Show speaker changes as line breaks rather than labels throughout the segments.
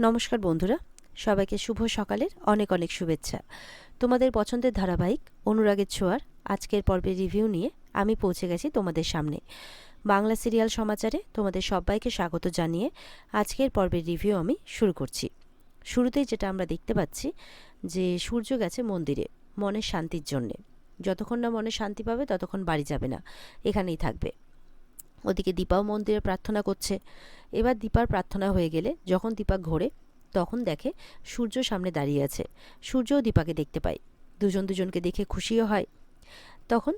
নমস্কার বন্ধুরা, সবাইকে শুভ সকালের অনেক অনেক শুভেচ্ছা। তোমাদের পছন্দের ধারাবাহিক অনুরাগের ছোঁয়ার আজকের পর্বের রিভিউ নিয়ে আমি পৌঁছে গেছি তোমাদের সামনে। বাংলা সিরিয়াল সমাচারে তোমাদের সবাইকে স্বাগত জানিয়ে আজকের পর্বের রিভিউ আমি শুরু করছি। শুরুতেই যেটা আমরা দেখতে পাচ্ছি যে সূর্য গেছে মন্দিরে মনের শান্তির জন্যে। যতক্ষণ না মনে শান্তি পাবে ততক্ষণ বাড়ি যাবে না, এখানেই থাকবে। ওদিকে দীপাও মন্দিরে প্রার্থনা করছে। এবার দীপার প্রার্থনা হয়ে গেলে যখন দীপা ঘোরে তখন দেখে সূর্য সামনে দাঁড়িয়ে আছে। সূর্যও দীপাকে দেখতে পায়, দুজন দুজনকে দেখে খুশিও হয়। তখন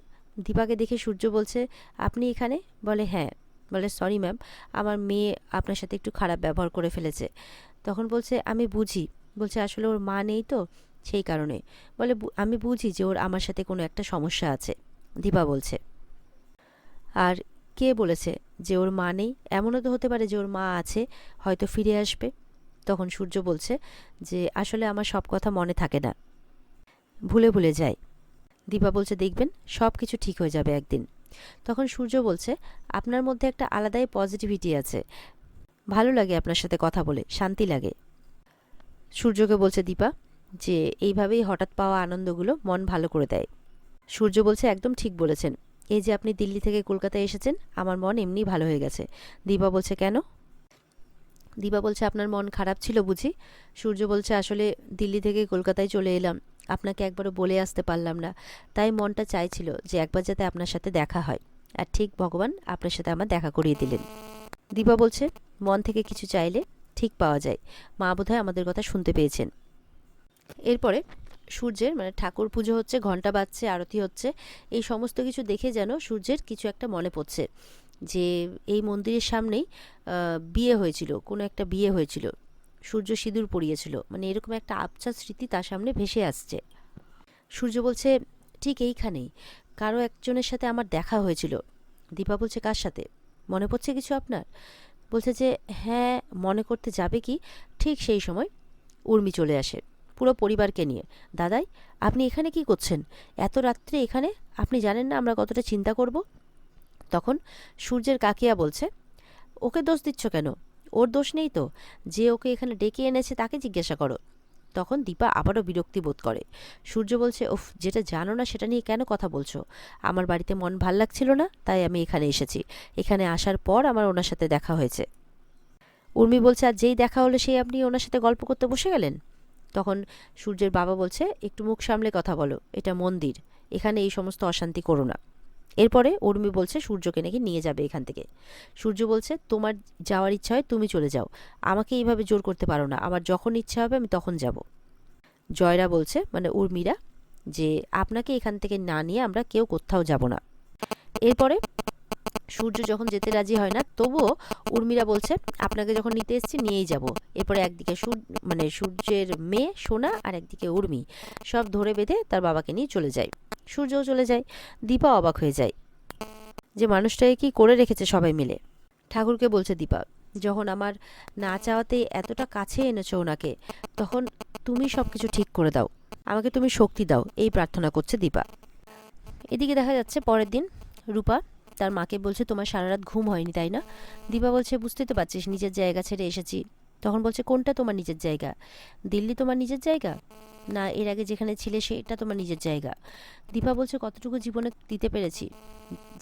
দীপাকে দেখে সূর্য বলছে, আপনি এখানে? বলে হ্যাঁ। বলে সরি ম্যাম, আমার মেয়ে আপনার সাথে একটু খারাপ ব্যবহার করে ফেলেছে। তখন বলছে আমি বুঝি। বলছে আসলে ওর মা নেই তো সেই কারণে। বলে আমি বুঝি যে ওর আমার সাথে কোনো একটা সমস্যা আছে। দীপা বলছে, আর কে বলেছে যে ওর মা নেই? এমনও তো হতে পারে যে ওর মা আছে, হয়তো ফিরে আসবে। তখন সূর্য বলছে যে আসলে আমার সব কথা মনে থাকে না, ভুলে ভুলে যায়। দীপা বলছে দেখবেন সব কিছু ঠিক হয়ে যাবে একদিন। তখন সূর্য বলছে আপনার মধ্যে একটা আলাদাই পজিটিভিটি আছে, ভালো লাগে আপনার সাথে কথা বলে, শান্তি লাগে। সূর্যকে বলছে দীপা যে এইভাবেই হঠাৎ পাওয়া আনন্দগুলো মন ভালো করে দেয়। সূর্য বলছে একদম ঠিক বলেছেন, এই যে আপনি দিল্লি থেকে কলকাতায় এসেছেন আমার মন এমনি ভালো হয়ে গেছে। দীপা বলছে কেন? দীপা বলছে আপনার মন খারাপ ছিল বুঝি? সূর্য বলছে আসলে দিল্লি থেকে কলকাতায় চলে এলাম, আপনাকে একবারও বলে আসতে পারলাম না, তাই মনটা চাইছিল যে একবার যাতে আপনার সাথে দেখা হয়, আর ঠিক ভগবান আপনার সাথে আমার দেখা করিয়ে দিলেন। দীপা বলছে মন থেকে কিছু চাইলে ঠিক পাওয়া যায়, মা বোধহয় আমাদের কথা শুনতে পেয়েছেন। এরপরে সূর্যের ঠাকুর পুজো হচ্ছে, ঘণ্টা বাজছে, আরতি হচ্ছে। এই সমস্ত কিছু দেখে যেন সূর্যের কিছু একটা মনে পড়ছে যে এই মন্দিরের সামনেই বিয়ে হয়েছিল, কোনো একটা বিয়ে হয়েছিল, সূর্য সিঁদুর পরিয়েছিল, এরকম একটা আবছা স্মৃতি তার সামনে ভেসে আসছে। সূর্য বলছে ঠিক এইখানেই কারো একজনের সাথে আমার দেখা হয়েছিল। দীপা বলছে কার সাথে? মনে পড়ছে কিছু আপনার? বলছে যে হ্যাঁ, মনে করতে যাবে কি, ঠিক সেই সময় উর্মি চলে আসে পুরো পরিবারকে নিয়ে। দাদাই, আপনি এখানে কি করছেন এত রাত্রে এখানে? আপনি জানেন না আমরা কতটা চিন্তা করব? তখন সূর্যের কাকিয়া বলছে ওকে দোষ দিচ্ছ কেন? ওর দোষ নেই তো, যে ওকে এখানে ডেকে এনেছে তাকে জিজ্ঞাসা করো। তখন দীপা আবারও বিরক্তি বোধ করে। সূর্য বলছে ওফ, যেটা জানো না সেটা নিয়ে কেন কথা বলছো? আমার বাড়িতে মন ভাল লাগছিল না, তাই আমি এখানে এসেছি। এখানে আসার পর আমার ওনার সাথে দেখা হয়েছে। উর্মি বলছে আর যেই দেখা হলো সেই আপনি ওনার সাথে গল্প করতে বসে গেলেন? তখন সূর্যের বাবা বলছে একটু মুখ সামলে কথা বলো, এটা মন্দির, এখানে এই সমস্ত অশান্তি করো না। এরপরে উর্মি বলছে সূর্যকে নাকি নিয়ে যাবে এখান থেকে। সূর্য বলছে তোমার যাওয়ার ইচ্ছা হয় তুমি চলে যাও, আমাকে এইভাবে জোর করতে পারো না, আমার যখন ইচ্ছা হবে আমি তখন যাব। জয়রা বলছে উর্মিরা যে আপনাকে এখান থেকে না নিয়ে আমরা কেউ কোথাও যাব না। এরপরে সূর্য যখন যেতে রাজি হয় না তবুও উর্মিরা বলছে আপনাকে যখন নিতে এসেছি নিয়েই যাব। এরপরে একদিকে সূর্যের মেয়ে সোনা আর একদিকে উর্মি সব ধরে বেঁধে তার বাবাকে নিয়ে চলে যায়। সূর্যও চলে যায়। দীপা অবাক হয়ে যায় যে মানুষটাকে কি করে রেখেছে সবাই মিলে। ঠাকুরকে বলছে দীপা যখন আমার না চাওয়াতেই এতটা কাছে এনেছো ওনাকে, তখন তুমি সব কিছু ঠিক করে দাও, আমাকে তুমি শক্তি দাও, এই প্রার্থনা করছে দীপা। এদিকে দেখা যাচ্ছে পরের দিন রূপা তার মাকে বলছে তোমার সারা রাত ঘুম হয়নি তাই না? দীপা বলছে বুঝতেই তো পারছিস নিজের জায়গা ছেড়ে এসেছি। তখন বলছে কোনটা তোমার নিজের জায়গা? দিল্লি তোমার নিজের জায়গা, না এর আগে যেখানে ছিলে সেটা তোমার নিজের জায়গা? দীপা বলছে কতটুকু জীবনে দিতে পেরেছি,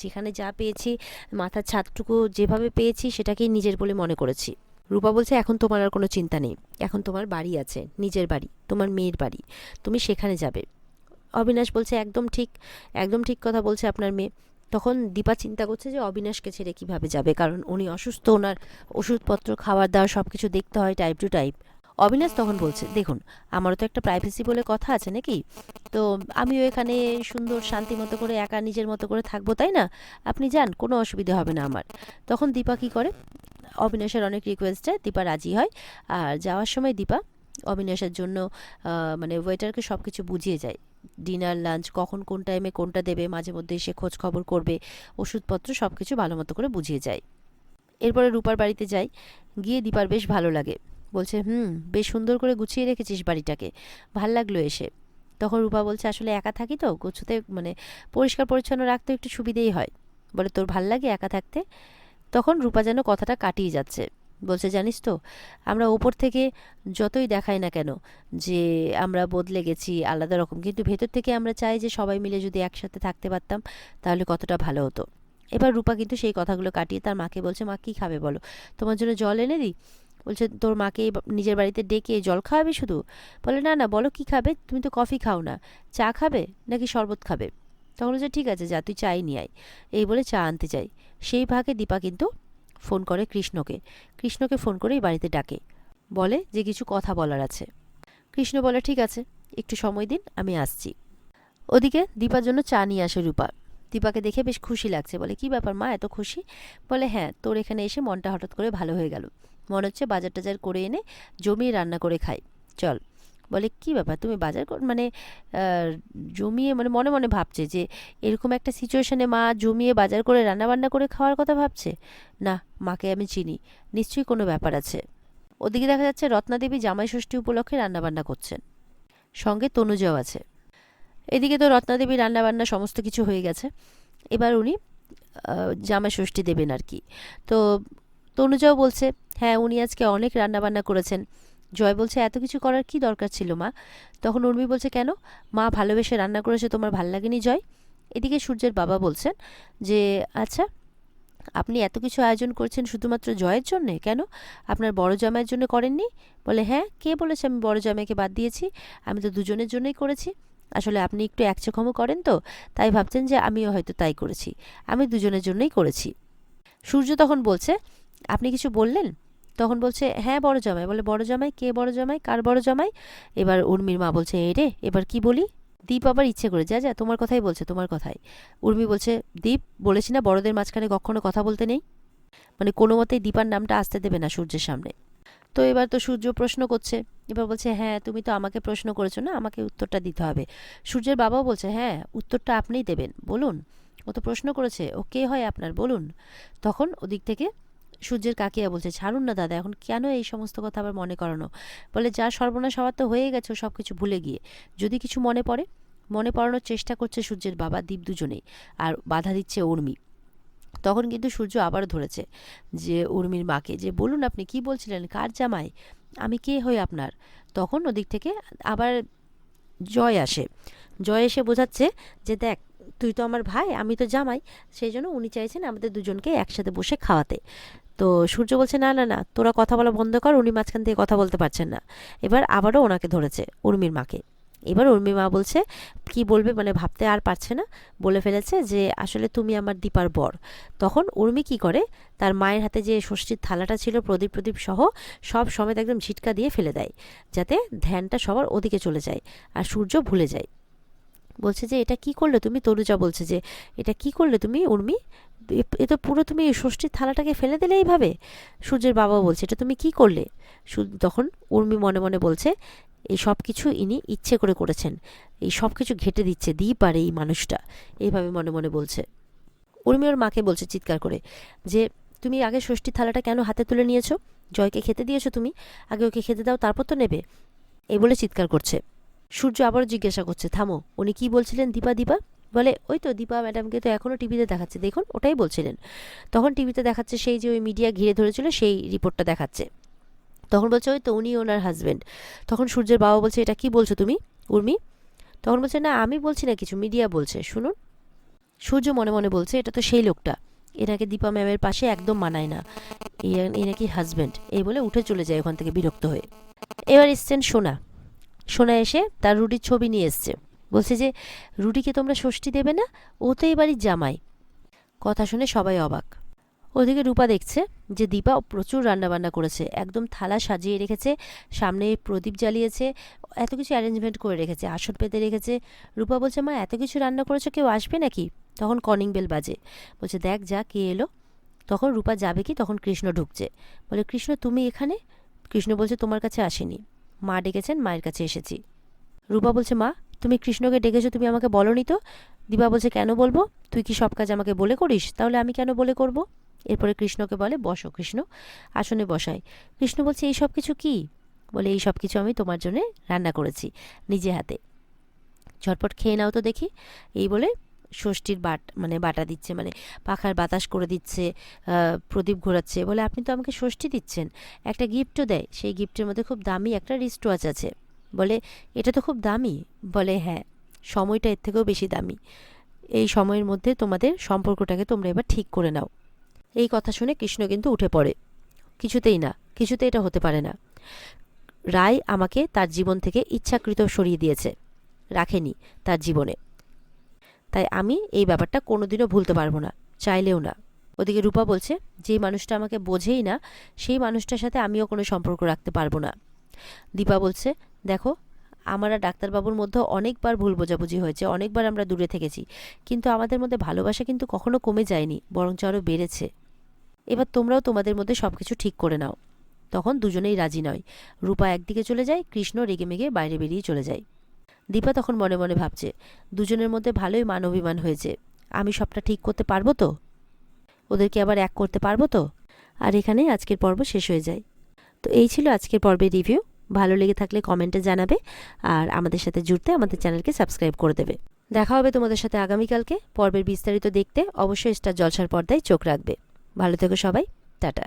যেখানে যা পেয়েছি, মাথার ছাদটুকু যেভাবে পেয়েছি সেটাকেই নিজের বলে মনে করেছি। রূপা বলছে এখন তোমার আর কোনো চিন্তা নেই, এখন তোমার বাড়ি আছে, নিজের বাড়ি, তোমার মেয়ের বাড়ি, তুমি সেখানে যাবে। অবিনাশ বলছে একদম ঠিক, একদম ঠিক কথা বলছে আপনার মেয়ে। তখন দীপা চিন্তা করছে যে অবিনাশকে ছেড়ে কিভাবে যাবে, কারণ উনি অসুস্থ, ওনার ওষুধপত্র খাবার দাবার সব কিছু দেখতে হয় টাইপ টু টাইপ। অবিনাশ তখন বলছে দেখুন আমারও তো একটা প্রাইভেসি বলে কথা আছে নাকি, তো আমিও এখানে সুন্দর শান্তি মতো করে একা নিজের মতো করে থাকবো, তাই না? আপনি যান, কোনো অসুবিধা হবে না আমার। তখন দীপা কি করে, অবিনাশের অনেক রিকোয়েস্টে দীপা রাজি হয়। আর যাওয়ার সময় দীপা অবিনাশের জন্য ওয়েটারকে সব কিছু বুঝিয়ে যায়, ডিনার লাঞ্চ কখন কোন টাইমে কোনটা দেবে, মাঝে মধ্যে এসে খোঁজ খবর করবে, ওষুধপত্র সব কিছু ভালো মতো করে বুঝিয়ে যায়। এরপরে রূপার বাড়িতে যাই, গিয়ে দীপার বেশ ভালো লাগে, বলছে বেশ সুন্দর করে গুছিয়ে রেখেছিস বাড়িটাকে, ভাল লাগলো এসে। তখন রূপা বলছে আসলে একা থাকি তো, গুছোতে পরিষ্কার পরিচ্ছন্ন রাখতে একটু সুবিধেই হয়। বলে তোর ভাল লাগে একা থাকতে? তখন রূপা যেন কথাটা কাটিয়ে যাচ্ছে, বলছে জানিস তো, আমরা ওপর থেকে যতই দেখাই না কেন যে আমরা বদলে গেছি আলাদা রকম, কিন্তু ভেতর থেকে আমরা চাই যে সবাই মিলে যদি একসাথে থাকতে পারতাম তাহলে কতটা ভালো হতো। এবার রূপা কিন্তু সেই কথাগুলো কাটিয়ে তার মাকে বলছে, মা কী খাবে বলো, তোমার জন্য জল এনে দিই? বলছে তোর মাকে নিজের বাড়িতে ডেকে জল খাওয়াবি শুধু? বলে না না, বলো কী খাবে, তুমি তো কফি খাও না, চা খাবে নাকি শরবত খাবে? তখন বলছে ঠিক আছে যা, তুই চাই নিয়ে আয়। এই বলে চা আনতে চাই, সেই ভাগে দীপা কিন্তু ফোন করে কৃষ্ণকে ফোন করে এই বাড়িতে ডাকে, বলে যে কিছু কথা বলার আছে। কৃষ্ণ বলে ঠিক আছে, একটু সময় দিন, আমি আসছি। ওদিকে দীপার জন্য চা নিয়ে আসে রূপা। দীপাকে দেখে বেশ খুশি লাগছে, বলে কি ব্যাপার মা, এত খুশি? বলে হ্যাঁ, তোর এখানে এসে মনটা হঠাৎ করে ভালো হয়ে গেল, মনে হচ্ছে বাজার টাজার করে এনে জমিয়ে রান্না করে খাই, চল। বলে কি ব্যাপার, তুমি বাজার মানে জমিয়ে, মানে মনে মনে ভাবছে যে এরকম একটা সিচুয়েশনে মা জমিয়ে বাজার করে রান্না বান্না করে খাওয়ার কথা ভাবছে। না, মাকে আমি চিনি, নিশ্চয়ই কোনো ব্যাপার আছে। ওদিকে দেখা যাচ্ছে রত্নাদেবী জামাই ষষ্ঠী উপলক্ষে রান্নাবান্না করছেন, সঙ্গে তনুজাও আছে। এদিকে তো রত্নাদেবী রান্নাবান্না সমস্ত কিছু হয়ে গেছে, এবার উনি জামাই ষষ্ঠী দেবেন আর কি। তো তনুজাও বলছে হ্যাঁ উনি আজকে অনেক রান্নাবান্না করেছেন। জয় বলছে এত কিছু করার কি দরকার ছিল মা? তখন উর্মি বলছে কেন, মা ভালোবেসে রান্না করেছে, তোমার ভাল লাগেনি জয়? এদিকে সূর্যের বাবা বলছেন যে আচ্ছা, আপনি এত কিছু আয়োজন করছেন শুধুমাত্র জয়ের জন্যে, কেন আপনার বড় জামাইয়ের জন্য করেননি? বলে হ্যাঁ, কে বলেছে আমি বড় জামাইকে বাদ দিয়েছি, আমি তো দুজনের জন্যই করেছি। আসলে আপনি একটু একচক্ষমও করেন তো, তাই ভাবছেন যে আমিও হয়তো তাই করেছি, আমি দুজনের জন্যই করেছি। সূর্য তখন বলছে আপনি কিছু বললেন? তখন বলছে হ্যাঁ বড় জামাই। বলে বড় জামাই কে, বড় জামাই কার বড় জামাই? এবার উর্মির মা বলছে এই রে, এবার কি বলি? দীপ আবার ইচ্ছে করে যা যা, তোমার কথাই বলছে, তোমার কথাই। উর্মি বলছে দীপ, বলেছি না বড়দের মাঝখানে কখনো কথা বলতে নেই, মানে কোনো মতেই দীপার নামটা আসতে দেবে না সূর্যের সামনে। তো এবার তো সূর্য প্রশ্ন করছে, এবার বলছে হ্যাঁ তুমি তো আমাকে প্রশ্ন করেছো না, আমাকে উত্তরটা দিতে হবে। সূর্যের বাবাও বলছে হ্যাঁ উত্তরটা আপনিই দেবেন, বলুন, ও তো প্রশ্ন করেছে, ও কে হয় আপনার, বলুন। তখন ওদিক থেকে সূর্যের কাকিয়া বলছে ছাড়ুন না দাদা, এখন কেন এই সমস্ত কথা আবার মনে করানো? বলে যা সর্বনাশ হওয়ার তো হয়ে গেছে, সব কিছু ভুলে গিয়ে যদি কিছু মনে পড়ে। মনে পড়ানোর চেষ্টা করছে সূর্যের বাবা দীপ দুজনেই, আর বাধা দিচ্ছে উর্মি। তখন কিন্তু সূর্য আবারও ধরেছে যে উর্মির মাকে, যে বলুন আপনি কি বলছিলেন, কার জামাই, আমি কে হই আপনার? তখন ওদিক থেকে আবার জয় আসে। জয় এসে বোঝাচ্ছে যে দেখ, তুই তো আমার ভাই, আমি তো জামাই, সেই জন্য উনি চাইছেন আমাদের দুজনকে একসাথে বসে খাওয়াতে। তো সূর্য বলছে না না না, তোরা কথা বলা বন্ধ কর, উনি মাঝখান থেকে কথা বলতে পারছেন না। এবার আবারও ওনাকে ধরেছে, উর্মির মাকে। এবার উর্মি মা বলছে কি বলবে, মানে ভাবতে আর পারছে না, বলে ফেলেছে যে আসলে তুমি আমার দীপার বর। তখন উর্মি কি করে, তার মায়ের হাতে যে ষষ্ঠীর থালাটা ছিল প্রদীপ প্রদীপ সহ সব সমেত একদম ঝিটকা দিয়ে ফেলে দেয়, যাতে ধ্যানটা সবার ওদিকে চলে যায় আর সূর্য ভুলে যায়। বলছে যে এটা কি করলে তুমি? তনুজা বলছে যে এটা কি করলে তুমি উর্মি, এ তো পুরো তুমি ষষ্ঠীর থালাটাকে ফেলে দিলে এইভাবে। সূর্যের বাবা বলছে এটা তুমি কি করলে? তখন উর্মি মনে মনে বলছে এই সব কিছু ইনি ইচ্ছে করে করেছেন, এই সব কিছু ঘেঁটে দিচ্ছে দীপ আর এই মানুষটা, এইভাবে মনে মনে বলছে। উর্মি ওর মাকে বলছে চিৎকার করে যে তুমি আগে ষষ্ঠীর থালাটা কেন হাতে তুলে নিয়েছো? জয়কে খেতে দিয়েছো তুমি, আগে ওকে খেতে দাও তারপর তো নেবে, এই বলে চিৎকার করছে। সূর্য আবারও জিজ্ঞাসা করছে থামো, উনি কি বলছিলেন দীপা দীপা? বলে ওই তো দীপা ম্যাডামকে তো এখনও টিভিতে দেখাচ্ছে, দেখুন ওটাই বলছিলেন। তখন টিভিতে দেখাচ্ছে সেই যে ওই মিডিয়া ঘিরে ধরেছিল সেই রিপোর্টটা দেখাচ্ছে। তখন বলছে ওই তো উনি ওনার হাজব্যান্ড। তখন সূর্যের বাবা বলছে এটা কি বলছো তুমি উর্মি? তখন বলছে না আমি বলছি না কিছু, মিডিয়া বলছে, শুনুন। সূর্য মনে মনে বলছে এটা তো সেই লোকটা, এনাকে দীপা ম্যামের পাশে একদম মানায় না, এ নাকি হাজব্যান্ড, এই বলে উঠে চলে যায় ওখান থেকে বিরক্ত হয়ে। এবার এসছেন সোনা। সোনা এসে তার রুটির ছবি নিয়ে এসছে, বলছে যে রুটিকে তোমরা ষষ্ঠী দেবে না, ও তো এবারই জামাই। কথা শুনে সবাই অবাক। ওদিকে রূপা দেখছে যে দীপা প্রচুর রান্নাবান্না করেছে, একদম থালা সাজিয়ে রেখেছে, সামনে প্রদীপ জ্বালিয়েছে, এত কিছু অ্যারেঞ্জমেন্ট করে রেখেছে, আসন পেতে রেখেছে। রূপা বলছে মা এত কিছু রান্না করেছো, কেউ আসবে নাকি? তখন কলিং বেল বাজে, বলছে দেখ যা কে এলো। তখন রূপা যাবে কি, তখন কৃষ্ণ ঢুকছে। বলে কৃষ্ণ তুমি এখানে? কৃষ্ণ বলছে তোমার কাছে আসেনি, মা ডেকেছেন, মায়ের কাছে এসেছি। রূপা বলছে মা তুমি কৃষ্ণকে ডেকেছো, তুমি আমাকে বলনি তো? দীপা বলছে কেন বলবো, তুই কি সব কাজ আমাকে বলে করিস, তাহলে আমি কেন বলে করব? এরপরে কৃষ্ণকে বলে বসো কৃষ্ণ, আসনে বসায়। কৃষ্ণ বলছে এই সব কিছু কি? বলে এই সব কিছু আমি তোমার জন্য রান্না করেছি নিজে হাতে, ঝটপট খেয়ে নাও তো দেখি। এই বলে ষষ্ঠীর বাটা দিচ্ছে, পাখার বাতাস করে দিচ্ছে, প্রদীপ ঘোরাচ্ছে, বলে আপনি তো আমাকে ষষ্ঠী দিচ্ছেন, একটা গিফটও দেয়, সেই গিফটের মধ্যে খুব দামি একটা রিস্ট ওয়াচ আছে। বলে এটা তো খুব দামি। বলে হ্যাঁ, সময়টা এর থেকেও বেশি দামি। এই সময়ের মধ্যে তোমাদের সম্পর্কটাকে তোমরা এবার ঠিক করে নাও। এই কথা শুনে কৃষ্ণ কিন্তু উঠে পড়ে, কিছুতেই না, কিছুতেই এটা হতে পারে না। রায় আমাকে তার জীবন থেকে ইচ্ছাকৃত সরিয়ে দিয়েছে, রাখেনি তার জীবনে, তাই আমি এই ব্যাপারটা কোনোদিনও ভুলতে পারবো না, চাইলেও না। ওদিকে রূপা বলছে, যেই মানুষটা আমাকে বোঝেই না সেই মানুষটার সাথে আমিও কোনো সম্পর্ক রাখতে পারবো না। দীপা বলছে, দেখো, আমার আর ডাক্তারবাবুর মধ্যে অনেকবার ভুল বোঝাবুঝি হয়েছে, অনেকবার আমরা দূরে থেকেছি, কিন্তু আমাদের মধ্যে ভালোবাসা কিন্তু কখনো কমে যায়নি, বরঞ্চ আরও বেড়েছে। এবার তোমরাও তোমাদের মধ্যে সব কিছু ঠিক করে নাও। তখন দুজনেই রাজি নয়। রূপা একদিকে চলে যায়, কৃষ্ণ রেগেমেগে বাইরে বেরিয়ে চলে যায়। দীপা তখন মনে মনে ভাবছে, দুজনের মধ্যে ভালোই মান অভিমান হয়েছে, আমি সবটা ঠিক করতে পারবো তো? ওদেরকে আবার এক করতে পারবো তো? আর এখানেই আজকের পর্ব শেষ হয়ে যায়। তো এই ছিল আজকের পর্বের রিভিউ। ভালো লেগে থাকলে কমেন্টে জানাবে, আর আমাদের সাথে জুড়তে আমাদের চ্যানেলকে সাবস্ক্রাইব করে দেবে। দেখা হবে তোমাদের সাথে আগামীকালকে। পর্বের বিস্তারিত দেখতে অবশ্যই স্টার জলসার পর্দায় চোখ রাখবে। ভালো থেকো সবাই, টাটা।